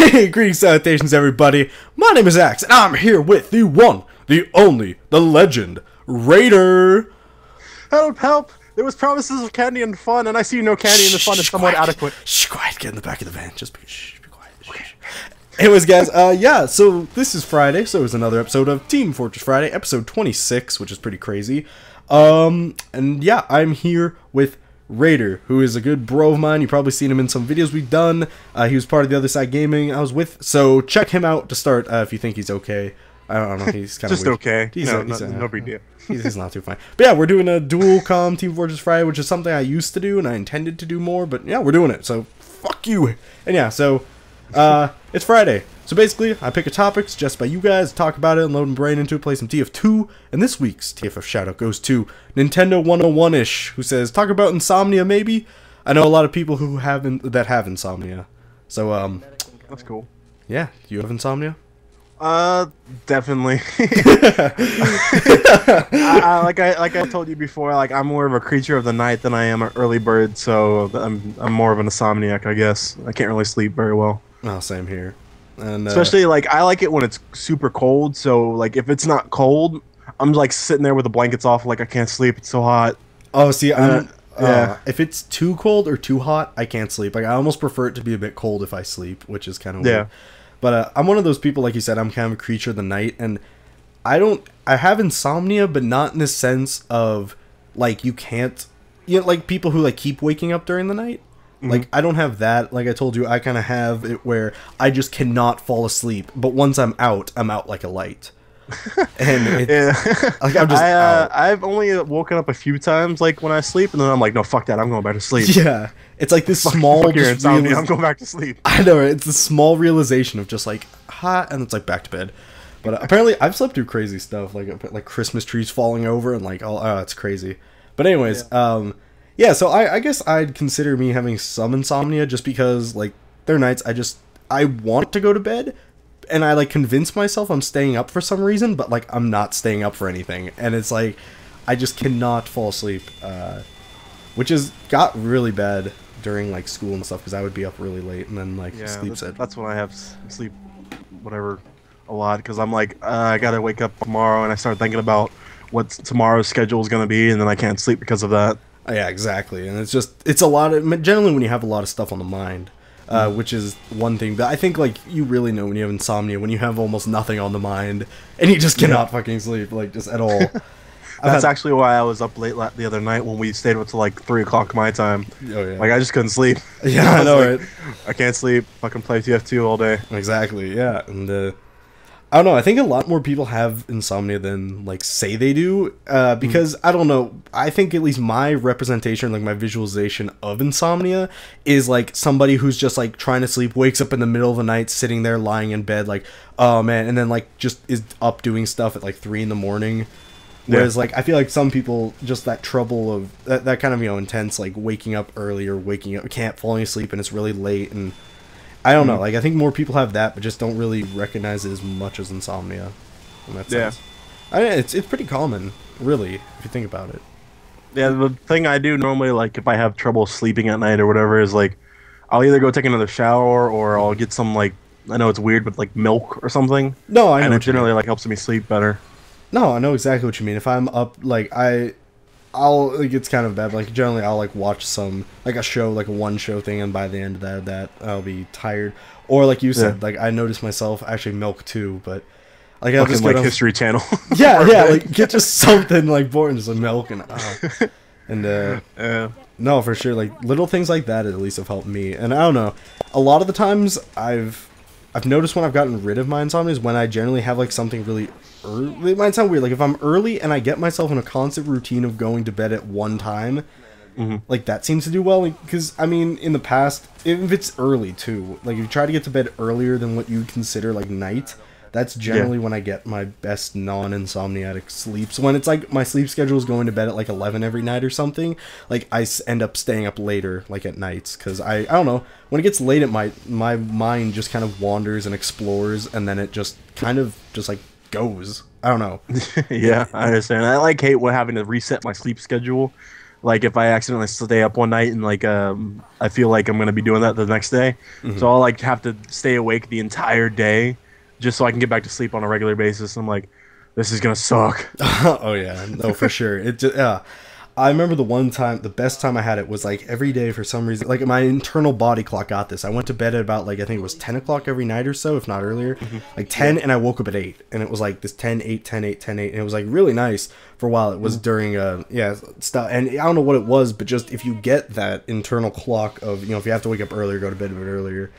Hey, greetings, salutations, everybody. My name is Axe, and I'm here with the one, the only, the legend, Raider. Help, help! There was promises of candy and fun, and I see no candy, and the fun is somewhat adequate. Shh, quiet, get in the back of the van. Just be quiet. Okay. Anyways, guys, yeah, so this is Friday, so it's another episode of Team Fortress Friday, episode 26, which is pretty crazy. And yeah, I'm here with Raider, who is a good bro of mine. You've probably seen him in some videos we've done. He was part of the Other Side Gaming I was with, so check him out to start if you think he's okay. I don't know, he's kind of just okay. He's no big deal. He's not too fine. But yeah, we're doing a dual com Team Fortress Friday, which is something I used to do and I intended to do more, but yeah, we're doing it, so fuck you. And yeah, so it's Friday. So basically, I pick a topic suggested by you guys, talk about it, and load my brain into it, play some TF2, and this week's TFF shoutout goes to Nintendo 101-ish, who says, talk about Insomnia, maybe? I know a lot of people who have Insomnia. So, That's cool. yeah, do you have Insomnia? Definitely. Like I told you before, like I'm more of a creature of the night than I am an early bird, so I'm more of an insomniac, I guess. I can't really sleep very well. Oh, same here. And, especially like I like it when it's super cold, so like if it's not cold, I'm like sitting there with the blankets off, like I can't sleep, it's so hot. Oh, see, yeah. If it's too cold or too hot, I can't sleep. Like I almost prefer it to be a bit cold if I sleep, which is kind of weird. But I'm one of those people, like you said, I'm kind of a creature of the night, and I have insomnia, but not in the sense of like you can't, like people who like keep waking up during the night. Like, I don't have that. Like I told you, I kind of have it where I just cannot fall asleep. But once I'm out like a light. And like I'm just out. I've only woken up a few times, like when I sleep, and then I'm like, no, fuck that, I'm going back to sleep. Yeah, it's like this small. Fuck your insomnia, I'm going back to sleep. I know, it's the small realization of just like hot, and it's like back to bed. But apparently, I've slept through crazy stuff, like Christmas trees falling over, and like oh, it's crazy. But anyways, yeah, so I guess I'd consider me having some insomnia just because, like, there are nights I want to go to bed, and I, like, convince myself I'm staying up for some reason, but, like, I'm not staying up for anything. And it's like, I just cannot fall asleep, which has got really bad during, like, school and stuff, because I would be up really late and then, like, sleep set. That's when I have sleep, whatever, a lot, because I'm like, I gotta wake up tomorrow, and I start thinking about what tomorrow's schedule is gonna be, and then I can't sleep because of that. Yeah, exactly, and it's a lot of, generally when you have a lot of stuff on the mind, which is one thing, but I think, like, you really know when you have insomnia, when you have almost nothing on the mind, and you just cannot fucking sleep, like, just at all. That's actually why I was up late the other night when we stayed up till, like, 3 o'clock my time. Oh, yeah. Like, I just couldn't sleep. Yeah, I know, like, right? I can't sleep, fucking play TF2 all day. Exactly, yeah, and, I don't know, I think a lot more people have insomnia than, like, say they do, because, I don't know, I think at least my representation, like, my visualization of insomnia is, like, somebody who's just, like, trying to sleep, wakes up in the middle of the night, sitting there, lying in bed, like, oh, man, and then, like, just is up doing stuff at, like, 3 in the morning, whereas, like, I feel like some people, just that trouble of, that kind of, intense, like, waking up early, or waking up, can't falling asleep, and it's really late, and I don't know, like, I think more people have that, but just don't really recognize it as much as insomnia, in that sense. I mean, it's pretty common, really, if you think about it. Yeah, the thing I do normally, like, if I have trouble sleeping at night or whatever, is, like, I'll either go take another shower, or I'll get some, like, I know it's weird, but, like, milk or something. No, I know. And it generally, like, helps me sleep better. No, I know exactly what you mean. If I'm up, like, like, it's kind of bad, but, like, generally I'll, like, watch some, like, a show, like, a one-show thing, and by the end of that I'll be tired. Or, like you said, like, I noticed myself actually milk, too, but, like, I'll just like, History Channel. Yeah, like, get just something, like, boring, just, like, milk, and, no, for sure, like, little things like that, at least, have helped me, and I don't know, a lot of the times, I've noticed when I've gotten rid of my insomnia is when I generally have, like, something really early. It might sound weird, like, if I'm early and I get myself in a constant routine of going to bed at one time, like, that seems to do well, because, I mean, in the past, if it's early, too, like, if you try to get to bed earlier than what you would consider, like, night, that's generally when I get my best non-insomniatic sleep. So when it's, like, my sleep schedule is going to bed at, like, 11 every night or something, like, I end up staying up later, like, at nights, because I don't know, when it gets late at my mind just kind of wanders and explores, and then it just kind of just, like, goes. I don't know. Yeah, I understand. I, like, hate having to reset my sleep schedule. like if I accidentally stay up one night and like I feel like I'm gonna be doing that the next day, so I'll like have to stay awake the entire day just so I can get back to sleep on a regular basis. I'm like, this is gonna suck. Oh yeah, no, for sure. It just, yeah. I remember the best time I had it was like every day for some reason. Like my internal body clock got this. I went to bed at about like I think it was 10 o'clock every night or so, if not earlier. Like 10, and I woke up at 8, and it was like this 10, 8, 10, 8, 10, 8, and it was like really nice for a while. It was during stuff, and I don't know what it was, but just if you get that internal clock of if you have to wake up earlier, go to bed a bit earlier,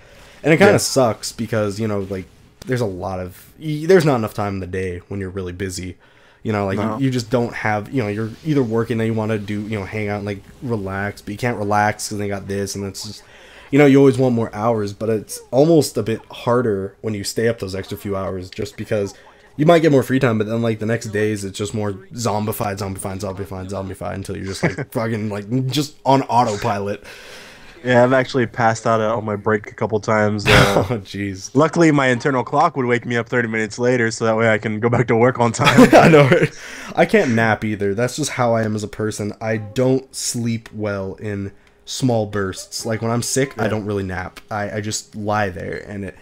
and it kind of sucks because like there's there's not enough time in the day when you're really busy. Like you just don't have, you're either working and you want to do, hang out and like relax, but you can't relax because they got this, and it's just, you always want more hours, but it's almost a bit harder when you stay up those extra few hours just because you might get more free time, but then like the next days it's just more zombified until you're just like fucking like just on autopilot. Yeah, I've actually passed out on my break a couple times. Oh, jeez. Luckily, my internal clock would wake me up 30 minutes later, so that way I can go back to work on time. I know, right? I can't nap either. That's just how I am as a person. I don't sleep well in small bursts. Like, when I'm sick, I don't really nap. I just lie there, and I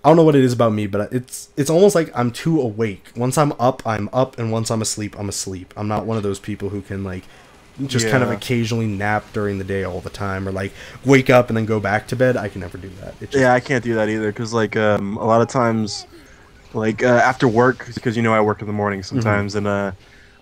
don't know what it is about me, but it's almost like I'm too awake. Once I'm up, and once I'm asleep, I'm asleep. I'm not one of those people who can, like, just kind of occasionally nap during the day all the time, or like wake up and then go back to bed. I can never do that. Yeah, I can't do that either, because like a lot of times, like after work, because I work in the morning sometimes, and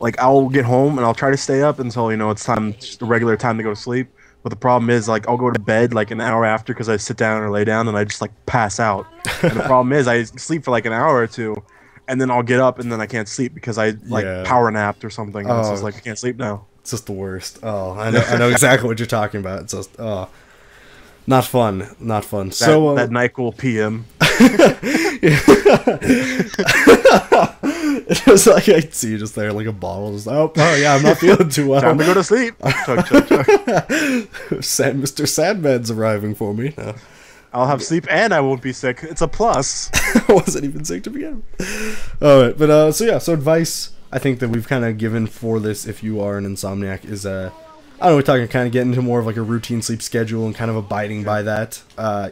like I'll get home and I'll try to stay up until it's time, just the regular time to go to sleep. But the problem is, like, I'll go to bed like an hour after because I sit down or lay down and I just like pass out. And the problem is I sleep for like an hour or two, and then I'll get up and then I can't sleep because I like power napped or something. And it's just like I can't sleep now. It's just the worst. Oh, I know exactly what you're talking about. It's just not fun. So that NyQuil PM. It was like I see you just there like a bottle. Just, oh yeah, I'm not feeling too well. Time to go to sleep. Chug, chug, chug. Mr. Sandman's arriving for me. No. I'll have sleep and I won't be sick. It's a plus. I wasn't even sick to begin with. All right, but so advice I think that we've kind of given for this, if you are an insomniac, is I don't know, we're talking kind of getting into more of like a routine sleep schedule and kind of abiding by that,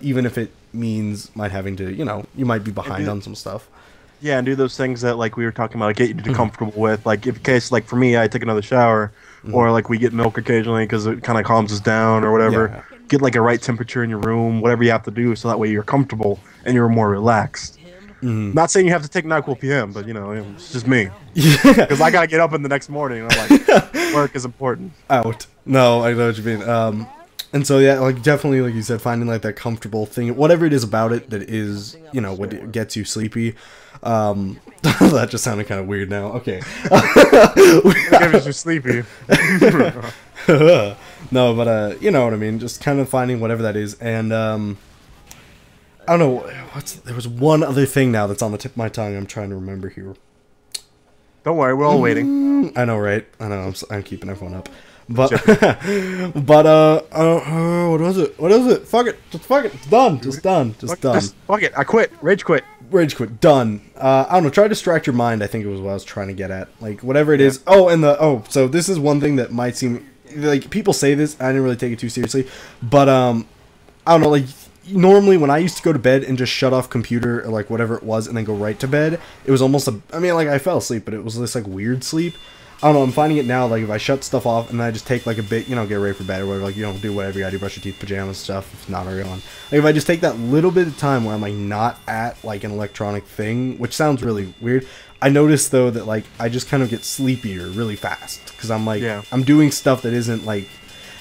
even if it means might having to, you might be behind on some stuff. Yeah, and do those things that like we were talking about, like, get you comfortable with. Like, in case, like for me, I take another shower, or like we get milk occasionally because it kind of calms us down or whatever. Yeah. Get like a right temperature in your room, whatever you have to do, so that way you're comfortable and you're more relaxed. Not saying you have to take NyQuil PM, but it's just me. Because I gotta get up in the next morning. And I'm like, work is important. Out. No, I know what you mean. And so yeah, like definitely, like you said, finding like that comfortable thing, whatever it is about it that is, what gets you sleepy. That just sounded kind of weird now. Okay. It you sleepy. No, but you know what I mean. Just kind of finding whatever that is, and I don't know. There was one other thing now that's on the tip of my tongue. I'm trying to remember here. Don't worry, we're all waiting. I know, right? I know. I'm keeping everyone up. But what was it? What is it? Fuck it. Just fuck it. It's done. Just done. Just done. Fuck it. I quit. Rage quit. Rage quit. Done. I don't know. Try to distract your mind. I think it was what I was trying to get at. Like whatever it is. Oh, and so this is one thing that might seem like people say this. I didn't really take it too seriously, but I don't know. Like normally when I used to go to bed and just shut off computer or like whatever it was and then go right to bed, it was almost like I fell asleep, but it was this like weird sleep. I don't know, I'm finding it now, like, if I shut stuff off and then I just take, like, a bit, get ready for bed or whatever, like, do whatever you gotta do, brush your teeth, pajamas, stuff, if not already on. Like, if I just take that little bit of time where I'm, like, not at, like, an electronic thing, which sounds really weird, I notice, though, that, like, I just kind of get sleepier really fast, because I'm, like, I'm doing stuff that isn't, like,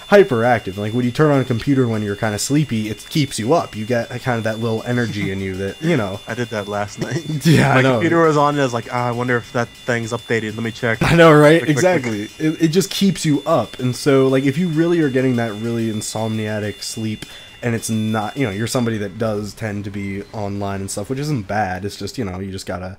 hyperactive. Like when you turn on a computer when you're kind of sleepy, it keeps you up. You get kind of that little energy in you that I did that last night. Yeah, my I know. Computer was on and I was like, I wonder if that thing's updated. Let me check. I know, right? Exactly. It just keeps you up. And so like if you really are getting that really insomniatic sleep and it's not, you're somebody that does tend to be online and stuff, which isn't bad. It's just, you just gotta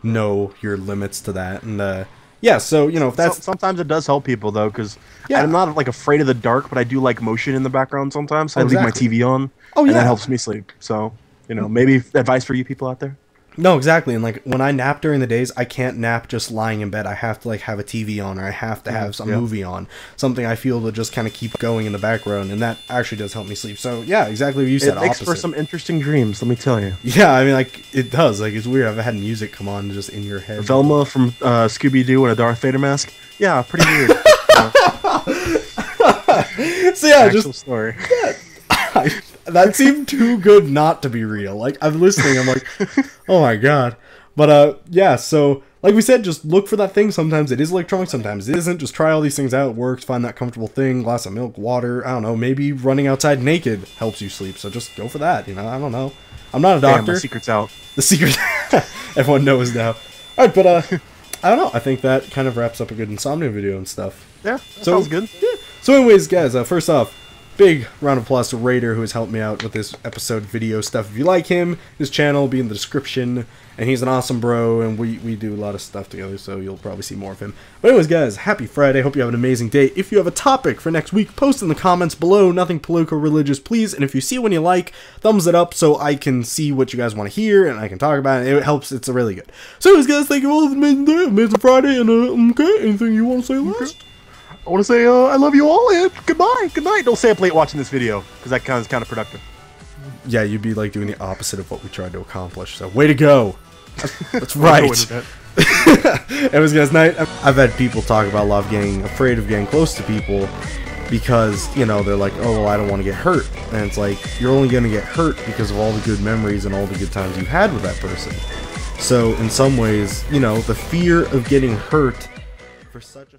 know your limits to that. And yeah, so if that's sometimes it does help people though, because I'm not like afraid of the dark, but I do like motion in the background sometimes. So I leave my TV on, and that helps me sleep. So maybe advice for you people out there. No, exactly. And like when I nap during the days, I can't nap just lying in bed. I have to like have a TV on, or I have to have some movie on, something I feel to just kind of keep going in the background, and that actually does help me sleep. So yeah, exactly what you said. It makes for some interesting dreams, let me tell you. Yeah, I mean, like it does. Like it's weird. I've had music come on just in your head. Velma from Scooby-Doo in a Darth Vader mask. Yeah, pretty weird. So yeah, Actual just story. Yeah, that seemed too good not to be real. Like I'm listening, I'm like, oh my god. But yeah, so like we said, just look for that thing. Sometimes it is electronic, sometimes it isn't. Just try all these things out. It works. Find that comfortable thing. Glass of milk, water. I don't know. Maybe running outside naked helps you sleep. So just go for that. You know, I don't know. I'm not a doctor. Damn, the secret's out. The secret. Everyone knows now. All right, but I don't know. I think that kind of wraps up a good Insomnia video and stuff. Yeah, sounds good. Yeah. So anyways, guys, first off, big round of applause to Raider, who has helped me out with this episode video stuff. If you like him, his channel will be in the description, and he's an awesome bro, and we do a lot of stuff together, so you'll probably see more of him. But anyways, guys, happy Friday. Hope you have an amazing day. If you have a topic for next week, post in the comments below. Nothing political, religious, please. And if you see one you like, thumbs it up so I can see what you guys want to hear, and I can talk about it. It helps. It's really good. So anyways, guys, thank you all for an amazing day, amazing Friday, and okay, anything you want to say last? Okay. I want to say I love you all, and goodbye. Good night. Don't stay up late watching this video, because that kind of counterproductive. Yeah, you'd be like doing the opposite of what we tried to accomplish. So way to go. That's right. It was guys' night. I've had people talk about love getting afraid of getting close to people because, you know, they're like, oh, well, I don't want to get hurt. And it's like, you're only going to get hurt because of all the good memories and all the good times you've had with that person. So in some ways, you know, the fear of getting hurt for such a